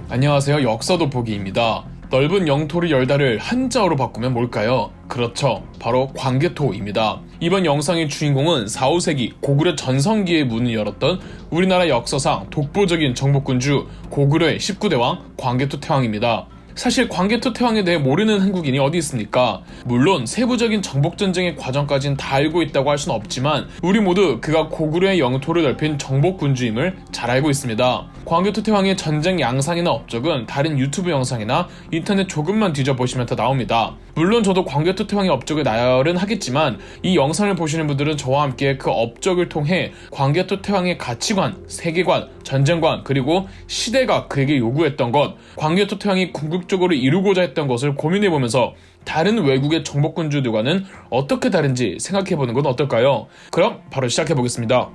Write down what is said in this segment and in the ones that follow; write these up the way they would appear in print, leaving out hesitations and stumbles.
안녕하세요. 역사 돋보기입니다. 넓은 영토를 열다를 한자어로 바꾸면 뭘까요? 그렇죠. 바로 광개토입니다. 이번 영상의 주인공은 4, 5세기 고구려 전성기의 문을 열었던 우리나라 역사상 독보적인 정복군주 고구려의 19대 왕 광개토 태왕입니다. 사실 광개토 태왕에 대해 모르는 한국인이 어디 있습니까? 물론 세부적인 정복전쟁의 과정까지는 다 알고 있다고 할 수는 없지만 우리 모두 그가 고구려의 영토를 넓힌 정복군주임을 잘 알고 있습니다. 광개토 태왕의 전쟁 양상이나 업적은 다른 유튜브 영상이나 인터넷 조금만 뒤져보시면 다 나옵니다. 물론 저도 광개토 태왕의 업적을 나열은 하겠지만 이 영상을 보시는 분들은 저와 함께 그 업적을 통해 광개토 태왕의 가치관, 세계관, 전쟁관, 그리고 시대가 그에게 요구했던 것, 광개토 태왕이 궁극적으로 이루고자 했던 것을 고민해보면서 다른 외국의 정복군주들과는 어떻게 다른지 생각해보는 건 어떨까요? 그럼 바로 시작해보겠습니다.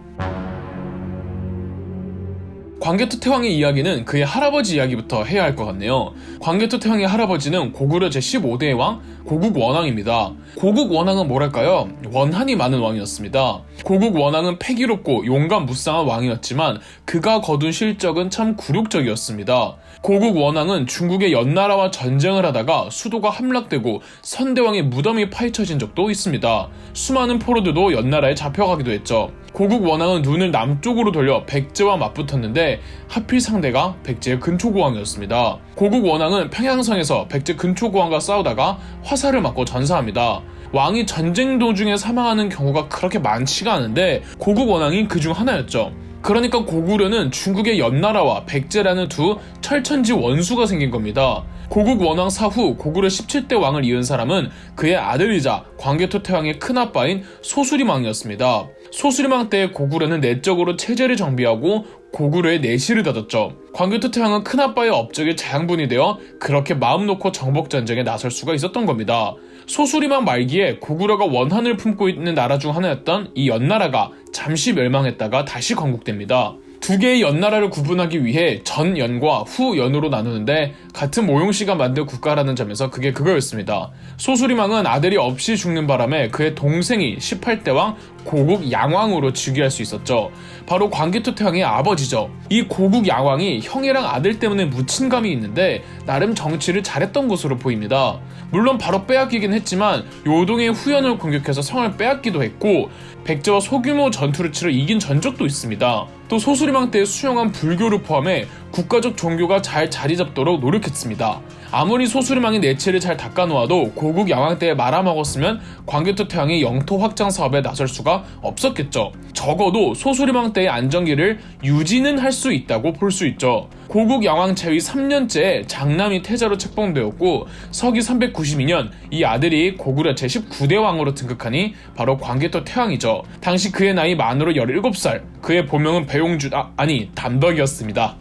광개토 태왕의 이야기는 그의 할아버지 이야기부터 해야 할 것 같네요. 광개토 태왕의 할아버지는 고구려 제15대 왕 고국원왕입니다. 고국원왕은 뭐랄까요? 원한이 많은 왕이었습니다. 고국원왕은 패기롭고 용감무쌍한 왕이었지만 그가 거둔 실적은 참 굴욕적이었습니다. 고국원왕은 중국의 연나라와 전쟁을 하다가 수도가 함락되고 선대왕의 무덤이 파헤쳐진 적도 있습니다. 수많은 포로들도 연나라에 잡혀가기도 했죠. 고국원왕은 눈을 남쪽으로 돌려 백제와 맞붙었는데 하필 상대가 백제의 근초고왕이었습니다. 고국원왕은 평양성에서 백제 근초고왕과 싸우다가 화살을 맞고 전사합니다. 왕이 전쟁 도중에 사망하는 경우가 그렇게 많지가 않은데 고국원왕이 그중 하나였죠. 그러니까 고구려는 중국의 연나라와 백제라는 두 철천지 원수가 생긴 겁니다. 고국원왕 사후 고구려 17대 왕을 이은 사람은 그의 아들이자 광개토 태왕의 큰아빠인 소수림왕이었습니다. 소수림왕 때 고구려는 내적으로 체제를 정비하고 고구려의 내실을 다졌죠. 광개토 태왕은 큰아빠의 업적에 자양분이 되어 그렇게 마음 놓고 정복전쟁에 나설 수가 있었던 겁니다. 소수림왕 말기에 고구려가 원한을 품고 있는 나라 중 하나였던 이 연나라가 잠시 멸망했다가 다시 건국됩니다. 두 개의 연나라를 구분하기 위해 전연과 후연으로 나누는데 같은 모용씨가 만든 국가라는 점에서 그게 그거였습니다. 소수림왕은 아들이 없이 죽는 바람에 그의 동생이 18대 왕 고국 양왕으로 즉위할 수 있었죠. 바로 광개토 태왕의 아버지죠. 이 고국 양왕이 형이랑 아들 때문에 묻힌감이 있는데 나름 정치를 잘했던 것으로 보입니다. 물론 바로 빼앗기긴 했지만 요동의 후연을 공격해서 성을 빼앗기도 했고 백제와 소규모 전투를 치러 이긴 전적도 있습니다. 또 소수림왕 때 수용한 불교를 포함해 국가적 종교가 잘 자리 잡도록 노력했습니다. 아무리 소수림왕이 내치를 잘 닦아놓아도 고국 양왕 때에 말아먹었으면 광개토 태왕이 영토 확장 사업에 나설 수가 없었겠죠. 적어도 소수림왕 때의 안정기를 유지는 할 수 있다고 볼 수 있죠. 고국 양왕 재위 3년째에 장남이 태자로 책봉되었고 서기 392년 이 아들이 고구려 제19대 왕으로 등극하니 바로 광개토 태왕이죠. 당시 그의 나이 만으로 17살, 그의 본명은 담덕이었습니다.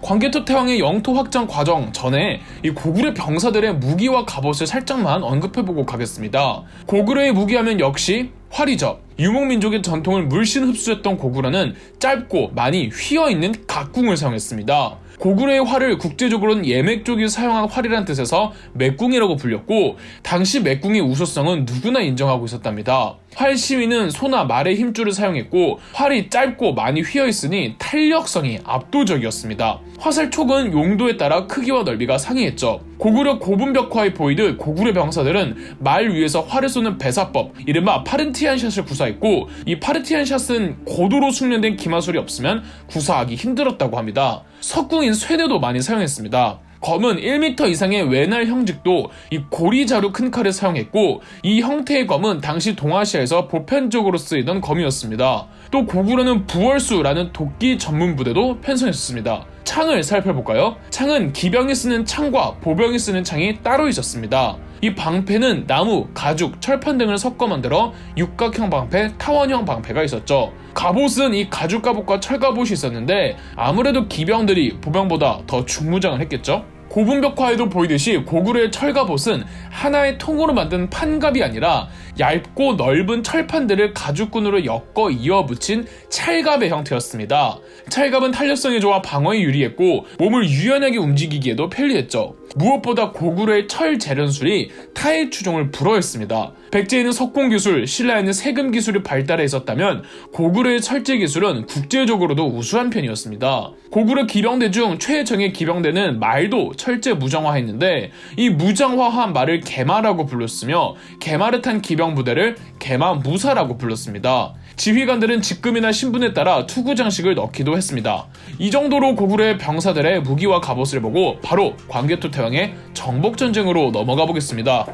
광개토 태왕의 영토 확장 과정 전에 이 고구려 병사들의 무기와 갑옷을 살짝만 언급해보고 가겠습니다. 고구려의 무기하면 역시 활이죠. 유목민족의 전통을 물씬 흡수했던 고구려는 짧고 많이 휘어있는 각궁을 사용했습니다. 고구려의 활을 국제적으로는 예맥 쪽이 사용한 활이란 뜻에서 맥궁이라고 불렸고 당시 맥궁의 우수성은 누구나 인정하고 있었답니다. 활 시위는 소나 말의 힘줄을 사용했고 활이 짧고 많이 휘어있으니 탄력성이 압도적이었습니다. 화살촉은 용도에 따라 크기와 넓이가 상이했죠. 고구려 고분벽화에 보이듯 고구려 병사들은 말 위에서 활을 쏘는 배사법, 이른바 파른티안 샷을 구사했고 이 파른티안 샷은 고도로 숙련된 기마술이 없으면 구사하기 힘들었다고 합니다. 석궁인 쇠뇌도 많이 사용했습니다. 검은 1m 이상의 외날 형직도 이 고리자루 큰 칼을 사용했고 이 형태의 검은 당시 동아시아에서 보편적으로 쓰이던 검이었습니다. 또 고구려는 부월수라는 도끼 전문 부대도 편성했습니다. 창을 살펴볼까요? 창은 기병이 쓰는 창과 보병이 쓰는 창이 따로 있었습니다. 이 방패는 나무, 가죽, 철판 등을 섞어 만들어 육각형 방패, 타원형 방패가 있었죠. 갑옷은 이 가죽 갑옷과 철 갑옷이 있었는데 아무래도 기병들이 보병보다 더 중무장을 했겠죠. 고분벽화에도 보이듯이 고구려의 철갑옷은 하나의 통으로 만든 판갑이 아니라 얇고 넓은 철판들을 가죽끈으로 엮어 이어 붙인 찰갑의 형태였습니다. 찰갑은 탄력성이 좋아 방어에 유리했고 몸을 유연하게 움직이기에도 편리했죠. 무엇보다 고구려의 철 재련술이 타의 추종을 불허했습니다. 백제에는 석공기술, 신라에는 세금기술이 발달해 있었다면 고구려의 철제기술은 국제적으로도 우수한 편이었습니다. 고구려 기병대 중 최정예 기병대는 말도 철제 무장화했는데 이 무장화한 말을 개마라고 불렀으며 개마를 탄 기병부대를 개마무사라고 불렀습니다. 지휘관들은 직급이나 신분에 따라 투구 장식을 넣기도 했습니다. 이 정도로 고구려의 병사들의 무기와 갑옷을 보고 바로 광개토태왕의 정복전쟁으로 넘어가 보겠습니다.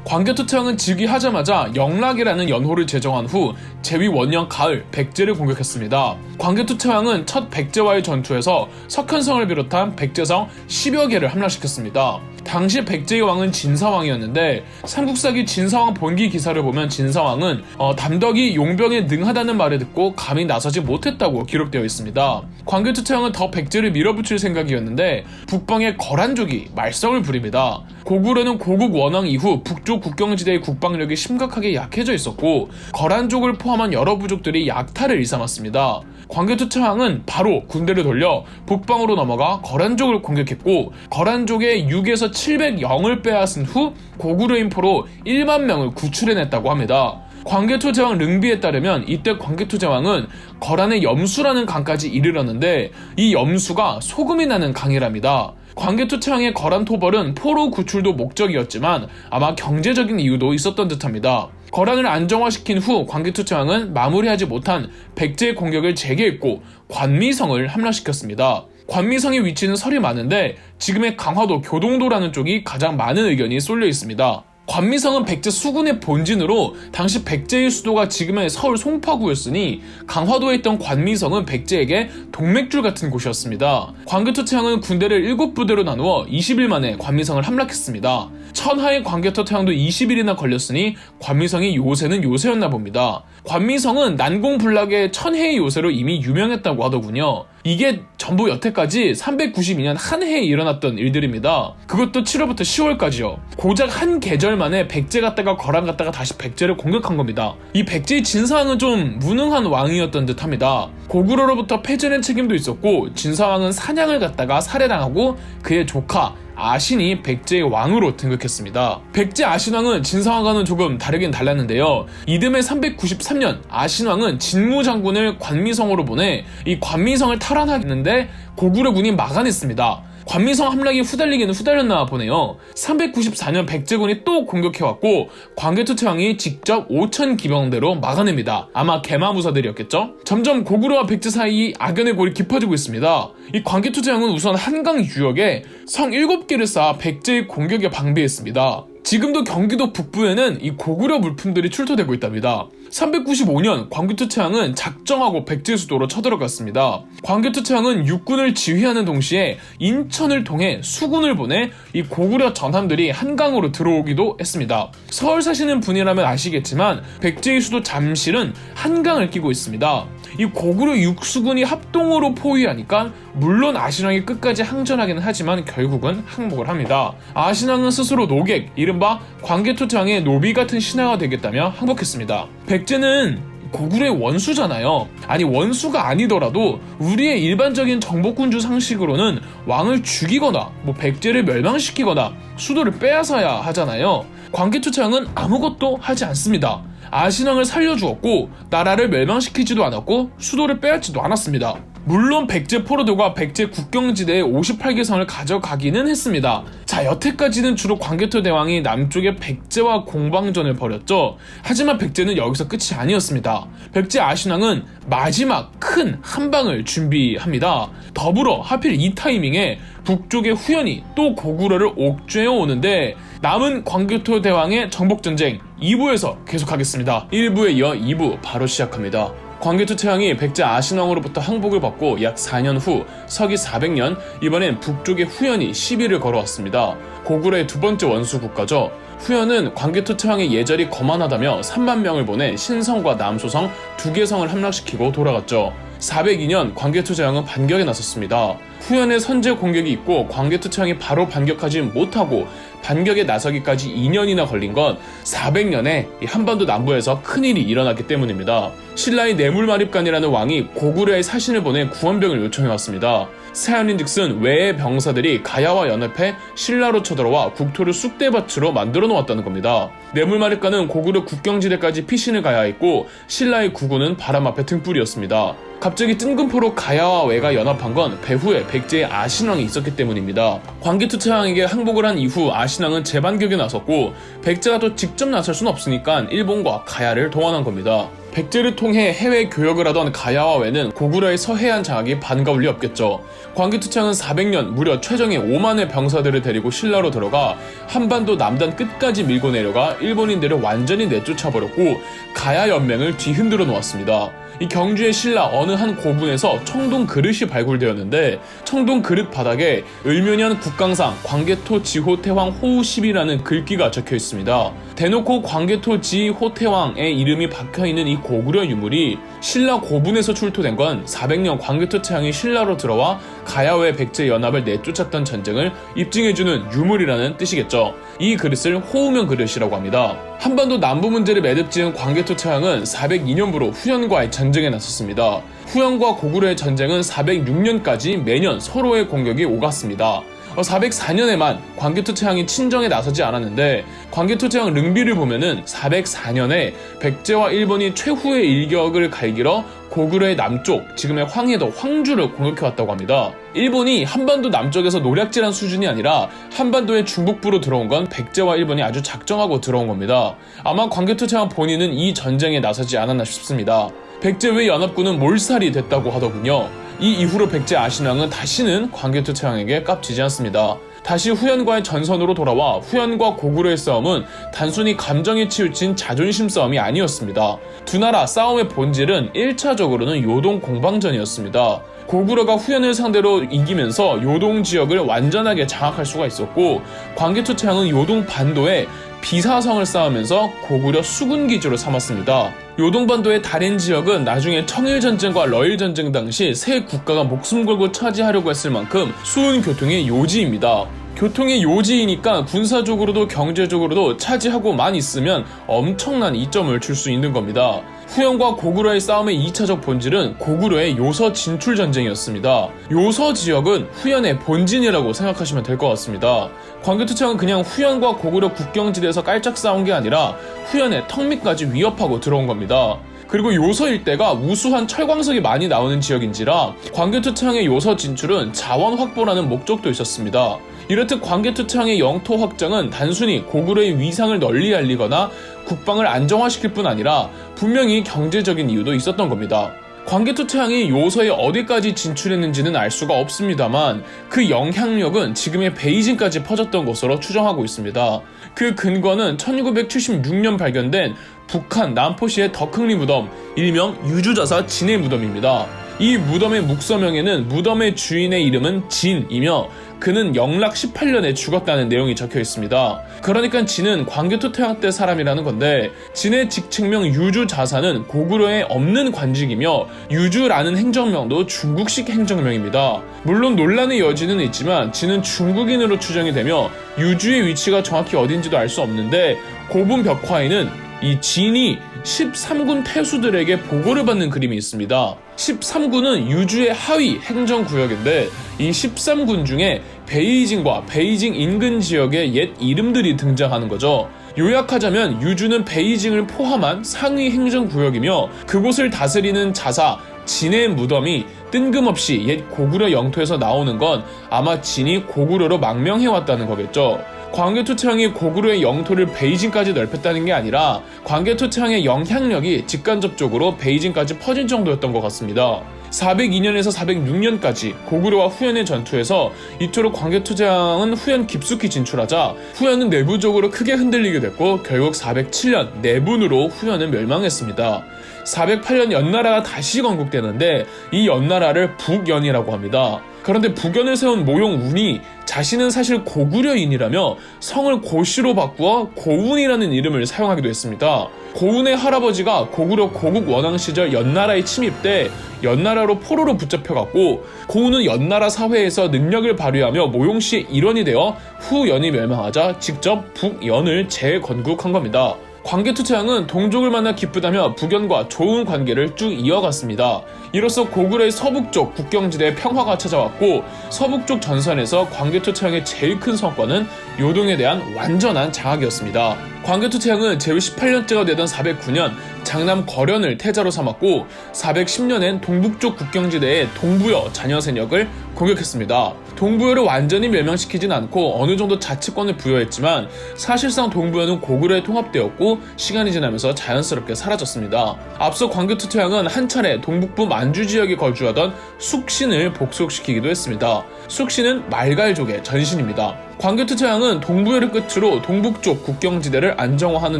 광개토태왕은 즉위하자마자 영락이라는 연호를 제정한 후 제위 원년 가을 백제를 공격했습니다. 광개토태왕은 첫 백제와의 전투에서 석현성을 비롯한 백제성 10여 개를 함락시켰습니다. 당시 백제의 왕은 진사왕이었는데 삼국사기 진사왕 본기 기사를 보면 진사왕은 담덕이 용병에 능하다는 말을 듣고 감히 나서지 못했다고 기록되어 있습니다. 광개토태왕은 더 백제를 밀어붙일 생각이었는데 북방의 거란족이 말썽을 부립니다. 고구려는 고국 원왕 이후 북쪽 국경지대의 국방력이 심각하게 약해져 있었고 거란족을 포함한 여러 부족들이 약탈을 일삼았습니다. 광개토태왕은 바로 군대를 돌려 북방으로 넘어가 거란족을 공격했고 거란족의 6에서 700영을 빼앗은 후 고구려인 포로 1만 명을 구출해냈다고 합니다. 광개토제왕 릉비에 따르면 이때 광개토제왕은 거란의 염수라는 강까지 이르렀는데 이 염수가 소금이 나는 강이랍니다. 광개토제왕의 거란 토벌은 포로 구출도 목적이었지만 아마 경제적인 이유도 있었던 듯합니다. 거란을 안정화시킨 후 광개토제왕은 마무리하지 못한 백제의 공격을 재개했고 관미성을 함락시켰습니다. 관미성의 위치는 설이 많은데 지금의 강화도 교동도라는 쪽이 가장 많은 의견이 쏠려 있습니다. 관미성은 백제 수군의 본진으로 당시 백제의 수도가 지금의 서울 송파구였으니 강화도에 있던 관미성은 백제에게 동맥줄 같은 곳이었습니다. 광개토태왕은 군대를 7부대로 나누어 20일 만에 관미성을 함락했습니다. 천하의 광개토태왕도 20일이나 걸렸으니 관미성이 요새는 요새였나 봅니다. 관미성은 난공불락의 천해의 요새로 이미 유명했다고 하더군요. 이게 전부 여태까지 392년 한 해에 일어났던 일들입니다. 그것도 7월부터 10월까지요. 고작 한 계절 만에 백제 갔다가 거란 갔다가 다시 백제를 공격한 겁니다. 이 백제의 진사왕은 좀 무능한 왕이었던 듯합니다. 고구려로부터 패전의 책임도 있었고 진사왕은 사냥을 갔다가 살해당하고 그의 조카 아신이 백제의 왕으로 등극했습니다. 백제 아신왕은 진사왕과는 조금 다르긴 달랐는데요. 이듬해 393년 아신왕은 진무장군을 관미성으로 보내 이 관미성을 탈환하겠는데 고구려군이 막아냈습니다. 관미성 함락이 후달리기는 후달렸나 보네요. 394년 백제군이 또 공격해왔고 광개토태왕이 직접 5천 기병대로 막아냅니다. 아마 개마무사들이었겠죠? 점점 고구려와 백제 사이 악연의 골이 깊어지고 있습니다. 이 광개토태왕은 우선 한강 유역에 성 7개를 쌓아 백제의 공격에 방비했습니다. 지금도 경기도 북부에는 이 고구려 물품들이 출토되고 있답니다. 395년 광개토태왕은 작정하고 백제 수도로 쳐들어갔습니다. 광개토태왕은 육군을 지휘하는 동시에 인천을 통해 수군을 보내 이 고구려 전함들이 한강으로 들어오기도 했습니다. 서울 사시는 분이라면 아시겠지만 백제의 수도 잠실은 한강을 끼고 있습니다. 이 고구려 육수군이 합동으로 포위하니까 물론 아신왕이 끝까지 항전하기는 하지만 결국은 항복을 합니다. 아신왕은 스스로 노객, 이른바 광개토태왕의 노비 같은 신하가 되겠다며 항복했습니다. 백제는 고구려의 원수잖아요. 아니 원수가 아니더라도 우리의 일반적인 정복군주 상식으로는 왕을 죽이거나 백제를 멸망시키거나 수도를 빼앗아야 하잖아요. 광개토태왕은 아무것도 하지 않습니다. 아신왕을 살려주었고 나라를 멸망시키지도 않았고 수도를 빼앗지도 않았습니다. 물론 백제 포로들과 백제 국경지대의 58개 성을 가져가기는 했습니다. 자, 여태까지는 주로 광개토대왕이 남쪽의 백제와 공방전을 벌였죠. 하지만 백제는 여기서 끝이 아니었습니다. 백제 아신왕은 마지막 큰 한방을 준비합니다. 더불어 하필 이 타이밍에 북쪽의 후연이 또 고구려를 옥죄어 오는데 남은 광개토대왕의 정복전쟁 2부에서 계속하겠습니다. 1부에 이어 2부 바로 시작합니다. 광개토태왕이 백제 아신왕으로부터 항복을 받고 약 4년 후 서기 400년 이번엔 북쪽의 후연이 시비를 걸어왔습니다. 고구려의 두 번째 원수 국가죠. 후연은 광개토태왕의 예절이 거만하다며 3만 명을 보내 신성과 남소성 2개 성을 함락시키고 돌아갔죠. 402년 광개토제왕은 반격에 나섰습니다. 후연의 선제 공격이 있고 광개토제왕이 바로 반격하지 못하고 반격에 나서기까지 2년이나 걸린 건 400년에 한반도 남부에서 큰일이 일어났기 때문입니다. 신라의 뇌물마립간이라는 왕이 고구려에 사신을 보내 구원병을 요청해왔습니다. 사연인즉슨 외의 병사들이 가야와 연합해 신라로 쳐들어와 국토를 쑥대밭으로 만들어 놓았다는 겁니다. 뇌물마르카는 고구려 국경지대까지 피신을 가야했고 신라의 구군은 바람 앞에 등불이었습니다. 갑자기 뜬금포로 가야와 외가 연합한 건 배후에 백제의 아신왕이 있었기 때문입니다. 광개토태왕에게 항복을 한 이후 아신왕은 재반격에 나섰고 백제가 또 직접 나설 순 없으니까 일본과 가야를 동원한 겁니다. 백제를 통해 해외 교역을 하던 가야와 외는 고구려의 서해안 장악이 반가울 리 없겠죠. 광개토태왕은 400년 무려 최정예 5만의 병사들을 데리고 신라로 들어가 한반도 남단 끝까지 밀고 내려가 일본인들을 완전히 내쫓아버렸고 가야 연맹을 뒤흔들어 놓았습니다. 이 경주의 신라 어느 한 고분에서 청동 그릇이 발굴되었는데 청동 그릇 바닥에 을묘년 국강상 광개토 지호태왕 호우십이라는 글귀가 적혀 있습니다. 대놓고 광개토 지호태왕의 이름이 박혀있는 이 고구려 유물이 신라 고분에서 출토된 건 400년 광개토태왕이 신라로 들어와 가야외 백제 연합을 내쫓았던 전쟁을 입증해주는 유물이라는 뜻이겠죠. 이 그릇을 호우면 그릇이라고 합니다. 한반도 남부 문제를 매듭지은 광개토태왕은 402년부로 후연과의 전쟁에 나섰습니다. 후연과 고구려의 전쟁은 406년까지 매년 서로의 공격이 오갔습니다. 404년에만 광개토태왕이 친정에 나서지 않았는데 광개토태왕 릉비를 보면은 404년에 백제와 일본이 최후의 일격을 갈기러 고구려의 남쪽, 지금의 황해도 황주를 공격해왔다고 합니다. 일본이 한반도 남쪽에서 노략질한 수준이 아니라 한반도의 중북부로 들어온 건 백제와 일본이 아주 작정하고 들어온 겁니다. 아마 광개토태왕 본인은 이 전쟁에 나서지 않았나 싶습니다. 백제 외 연합군은 몰살이 됐다고 하더군요. 이 이후로 백제 아신왕은 다시는 광개토태왕에게 깝치지 않습니다. 다시 후연과의 전선으로 돌아와 후연과 고구려의 싸움은 단순히 감정에 치우친 자존심 싸움이 아니었습니다. 두 나라 싸움의 본질은 1차적으로는 요동 공방전이었습니다. 고구려가 후연을 상대로 이기면서 요동 지역을 완전하게 장악할 수가 있었고 광개토태왕은 요동 반도에 비사성을 쌓으면서 고구려 수군 기지로 삼았습니다. 요동반도의 다른 지역은 나중에 청일전쟁과 러일전쟁 당시 세 국가가 목숨 걸고 차지하려고 했을 만큼 수은 교통의 요지입니다. 교통의 요지이니까 군사적으로도 경제적으로도 차지하고만 있으면 엄청난 이점을 줄 수 있는 겁니다. 후연과 고구려의 싸움의 2차적 본질은 고구려의 요서 진출 전쟁이었습니다. 요서 지역은 후연의 본진이라고 생각하시면 될 것 같습니다. 광개토태왕은 그냥 후연과 고구려 국경지대에서 깔짝 싸운 게 아니라 후연의 턱 밑까지 위협하고 들어온 겁니다. 그리고 요서 일대가 우수한 철광석이 많이 나오는 지역인지라 광개토태왕의 요서 진출은 자원 확보라는 목적도 있었습니다. 이렇듯 광개토태왕의 영토 확장은 단순히 고구려의 위상을 널리 알리거나 국방을 안정화시킬 뿐 아니라 분명히 경제적인 이유도 있었던 겁니다. 광개토태왕이 요서에 어디까지 진출했는지는 알 수가 없습니다만 그 영향력은 지금의 베이징까지 퍼졌던 것으로 추정하고 있습니다. 그 근거는 1976년 발견된 북한 남포시의 덕흥리 무덤, 일명 유주자사 진의 무덤입니다. 이 무덤의 묵서명에는 무덤의 주인의 이름은 진이며 그는 영락 18년에 죽었다는 내용이 적혀 있습니다. 그러니까 진은 광개토태왕 때 사람이라는 건데 진의 직책명 유주자사는 고구려에 없는 관직이며 유주라는 행정명도 중국식 행정명입니다. 물론 논란의 여지는 있지만 진은 중국인으로 추정이 되며 유주의 위치가 정확히 어딘지도 알 수 없는데 고분 벽화에는 이 진이 13군 태수들에게 보고를 받는 그림이 있습니다. 13군은 유주의 하위 행정구역인데 이 13군 중에 베이징과 베이징 인근 지역의 옛 이름들이 등장하는 거죠. 요약하자면 유주는 베이징을 포함한 상위 행정구역이며 그곳을 다스리는 자사 진의 무덤이 뜬금없이 옛 고구려 영토에서 나오는 건 아마 진이 고구려로 망명해왔다는 거겠죠. 광개토태왕이 고구려의 영토를 베이징까지 넓혔다는 게 아니라 광개토태왕의 영향력이 직간접적으로 베이징까지 퍼진 정도였던 것 같습니다. 402년에서 406년까지 고구려와 후연의 전투에서 이토록 광개토태왕은 후연 깊숙이 진출하자 후연은 내부적으로 크게 흔들리게 됐고 결국 407년 내분으로 후연은 멸망했습니다. 408년 연나라가 다시 건국되는데 이 연나라를 북연이라고 합니다. 그런데 북연을 세운 모용운이 자신은 사실 고구려인이라며 성을 고시로 바꾸어 고운이라는 이름을 사용하기도 했습니다. 고운의 할아버지가 고구려 고국 원왕 시절 연나라에 침입 때 연나라로 포로로 붙잡혀갔고 고운은 연나라 사회에서 능력을 발휘하며 모용씨의 일원이 되어 후연이 멸망하자 직접 북연을 재건국한 겁니다. 광개토 태왕은 동족을 만나 기쁘다며 북연과 좋은 관계를 쭉 이어갔습니다. 이로써 고구려의 서북쪽 국경지대에 평화가 찾아왔고 서북쪽 전선에서 광개토 태왕의 제일 큰 성과는 요동에 대한 완전한 장악이었습니다. 광개토 태왕은 제위 18년째가 되던 409년 장남 거련을 태자로 삼았고 410년엔 동북쪽 국경지대의 동부여 잔여센역을 공격했습니다. 동부여를 완전히 멸망시키진 않고 어느 정도 자치권을 부여했지만 사실상 동부여는 고구려에 통합되었고 시간이 지나면서 자연스럽게 사라졌습니다. 앞서 광개토 태왕은 한 차례 동북부 만주 지역에 거주하던 숙신을 복속시키기도 했습니다. 숙신은 말갈족의 전신입니다. 광개토 태왕은 동부여를 끝으로 동북쪽 국경지대를 안정화하는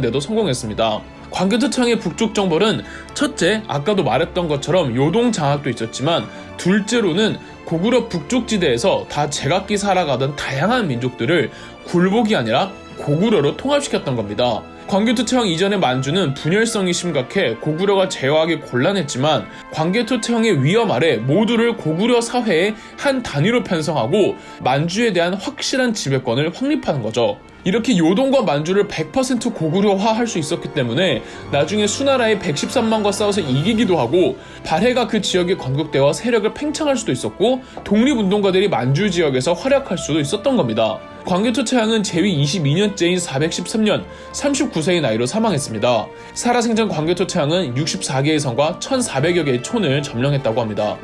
데도 성공했습니다. 광개토 태왕의 북쪽 정벌은 첫째, 아까도 말했던 것처럼 요동 장악도 있었지만 둘째로는 고구려 북쪽 지대에서 다 제각기 살아가던 다양한 민족들을 굴복이 아니라 고구려로 통합시켰던 겁니다. 광개토 태왕 이전의 만주는 분열성이 심각해 고구려가 제어하기 곤란했지만 광개토 태왕의 위엄 아래 모두를 고구려 사회의 한 단위로 편성하고 만주에 대한 확실한 지배권을 확립하는 거죠. 이렇게 요동과 만주를 100% 고구려화할 수 있었기 때문에 나중에 수나라의 113만과 싸워서 이기기도 하고 발해가 그 지역에 건국되어 세력을 팽창할 수도 있었고 독립운동가들이 만주 지역에서 활약할 수도 있었던 겁니다. 광개토 태왕은 제위 22년째인 413년 39세의 나이로 사망했습니다. 살아생전 광개토 태왕은 64개의 성과 1400여 개의 촌을 점령했다고 합니다.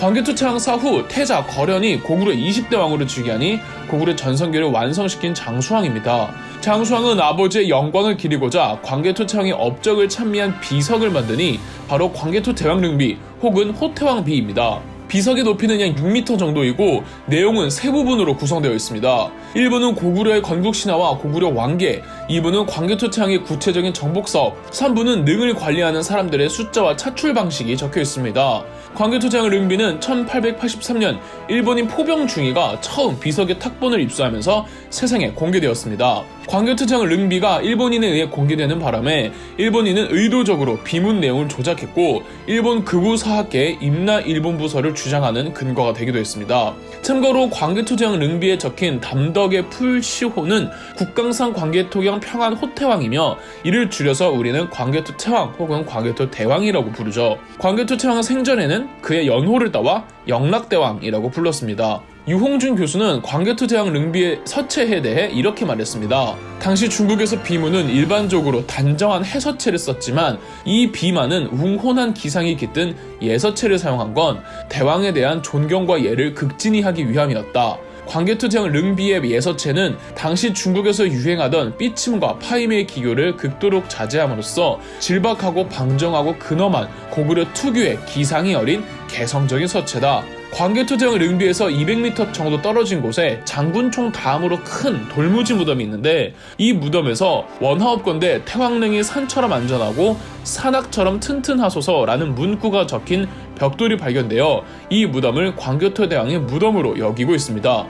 광개토 태왕 사후 태자 거련이 고구려 20대 왕으로 즉위하니 고구려 전성기를 완성시킨 장수왕입니다. 장수왕은 아버지의 영광을 기리고자 광개토 태왕의 업적을 찬미한 비석을 만드니 바로 광개토 대왕릉비 혹은 호태왕비입니다. 비석의 높이는 약 6m 정도이고 내용은 세 부분으로 구성되어 있습니다. 1부는 고구려의 건국신화와 고구려 왕계, 2부는 광개토 태왕의 구체적인 정복사업, 3부는 능을 관리하는 사람들의 숫자와 차출 방식이 적혀 있습니다. 광개토 태왕 릉비는 1883년 일본인 포병 중이가 처음 비석의 탁본을 입수하면서 세상에 공개되었습니다. 광개토 태왕 릉비가 일본인에 의해 공개되는 바람에 일본인은 의도적으로 비문 내용을 조작했고 일본 극우 사학계의 임나 일본 부서를 주장하는 근거가 되기도 했습니다. 참고로 광개토 태왕 릉비에 적힌 담덕의 풀시호는 국강상 광개토경 평안 호태왕이며 이를 줄여서 우리는 광개토 태왕 혹은 광개토 대왕이라고 부르죠. 광개토 태왕은 생전에는 그의 연호를 따와 영락대왕이라고 불렀습니다. 유홍준 교수는 광개토 태왕 릉비의 서체에 대해 이렇게 말했습니다. 당시 중국에서 비문은 일반적으로 단정한 해서체를 썼지만 이 비만은 웅혼한 기상이 깃든 예서체를 사용한 건 대왕에 대한 존경과 예를 극진히 하기 위함이었다. 광개토 태왕 릉비의 예서체는 당시 중국에서 유행하던 삐침과 파임의 기교를 극도로 자제함으로써 질박하고 방정하고 근엄한 고구려 특유의 기상이 어린 개성적인 서체다. 광개토 태왕 릉비에서 200m 정도 떨어진 곳에 장군총 다음으로 큰 돌무지 무덤이 있는데 이 무덤에서 원하옵건대 태왕릉이 산처럼 안전하고 산악처럼 튼튼하소서라는 문구가 적힌 벽돌이 발견되어 이 무덤을 광개토 대왕의 무덤으로 여기고 있습니다.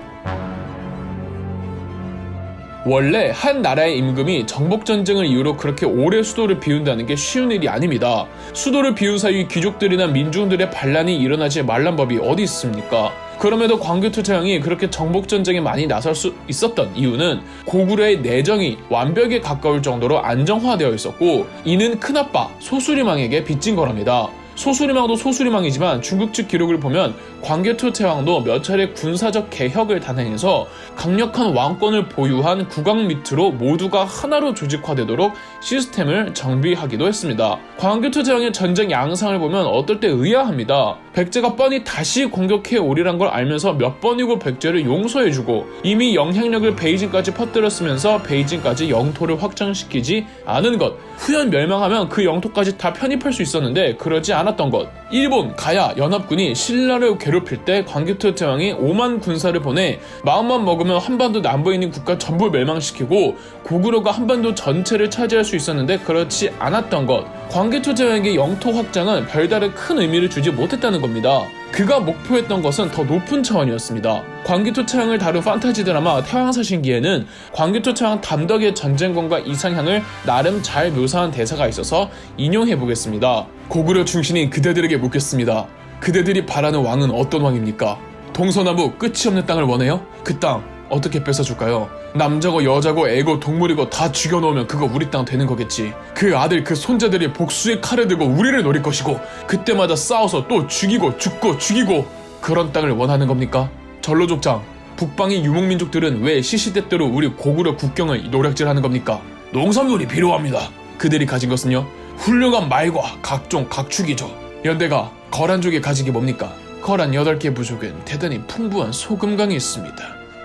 원래 한 나라의 임금이 정복전쟁을 이유로 그렇게 오래 수도를 비운다는 게 쉬운 일이 아닙니다. 수도를 비운 사이 귀족들이나 민중들의 반란이 일어나지 말란 법이 어디 있습니까? 그럼에도 광개토 태왕이 그렇게 정복전쟁에 많이 나설 수 있었던 이유는 고구려의 내정이 완벽에 가까울 정도로 안정화되어 있었고 이는 큰아빠 소수리망에게 빚진 거랍니다. 소수리망도 소수리망이지만 중국 측 기록을 보면 광개토 태왕도 몇 차례 군사적 개혁을 단행해서 강력한 왕권을 보유한 국왕 밑으로 모두가 하나로 조직화되도록 시스템을 정비하기도 했습니다. 광개토 태왕의 전쟁 양상을 보면 어떨 때 의아합니다. 백제가 뻔히 다시 공격해 오리란 걸 알면서 몇 번이고 백제를 용서해주고 이미 영향력을 베이징까지 퍼뜨렸으면서 베이징까지 영토를 확장시키지 않은 것, 후연 멸망하면 그 영토까지 다 편입할 수 있었는데 그러지 않았던 것. 일본, 가야, 연합군이 신라를 괴롭힐 때 광개토 태왕이 5만 군사를 보내 마음만 먹으면 한반도 남부에 있는 국가 전부 멸망시키고 고구려가 한반도 전체를 차지할 수 있었는데 그렇지 않았던 것. 광개토 태왕에게 영토 확장은 별다른 큰 의미를 주지 못했다는 겁니다. 그가 목표했던 것은 더 높은 차원이었습니다. 광개토 태왕을 다룬 판타지 드라마 태왕사신기에는 광개토 태왕 담덕의 전쟁권과 이상향을 나름 잘 묘사한 대사가 있어서 인용해보겠습니다. 고구려 충신이 그대들에게 묻겠습니다. 그대들이 바라는 왕은 어떤 왕입니까? 동서남북 끝이 없는 땅을 원해요? 그 땅 어떻게 뺏어줄까요? 남자고 여자고 애고 동물이고 다 죽여놓으면 그거 우리 땅 되는 거겠지. 그 아들 그 손자들이 복수의 칼을 들고 우리를 노릴 것이고 그때마다 싸워서 또 죽이고 죽고 죽이고 그런 땅을 원하는 겁니까? 전로족장, 북방의 유목민족들은 왜 시시때때로 우리 고구려 국경을 노략질하는 겁니까? 농산물이 필요합니다. 그들이 가진 것은요? 훌륭한 말과 각종 각축이죠. 연대가 거란족이 가진 게 뭡니까? 거란 8개 부족은 대단히 풍부한 소금강이 있습니다.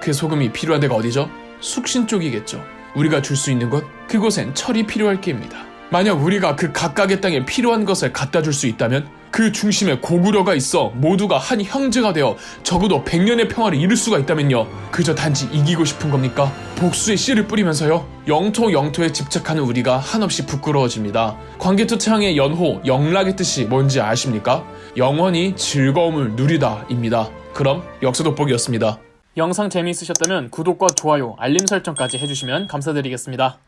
그 소금이 필요한 데가 어디죠? 숙신 쪽이겠죠. 우리가 줄 수 있는 것? 그곳엔 철이 필요할 게입니다. 만약 우리가 그 각각의 땅에 필요한 것을 갖다 줄 수 있다면 그 중심에 고구려가 있어 모두가 한 형제가 되어 적어도 100년의 평화를 이룰 수가 있다면요. 그저 단지 이기고 싶은 겁니까? 복수의 씨를 뿌리면서요. 영토에 집착하는 우리가 한없이 부끄러워집니다. 광개토태왕의 연호, 영락의 뜻이 뭔지 아십니까? 영원히 즐거움을 누리다입니다. 그럼 역사돋보기였습니다. 영상 재미있으셨다면 구독과 좋아요, 알림 설정까지 해주시면 감사드리겠습니다.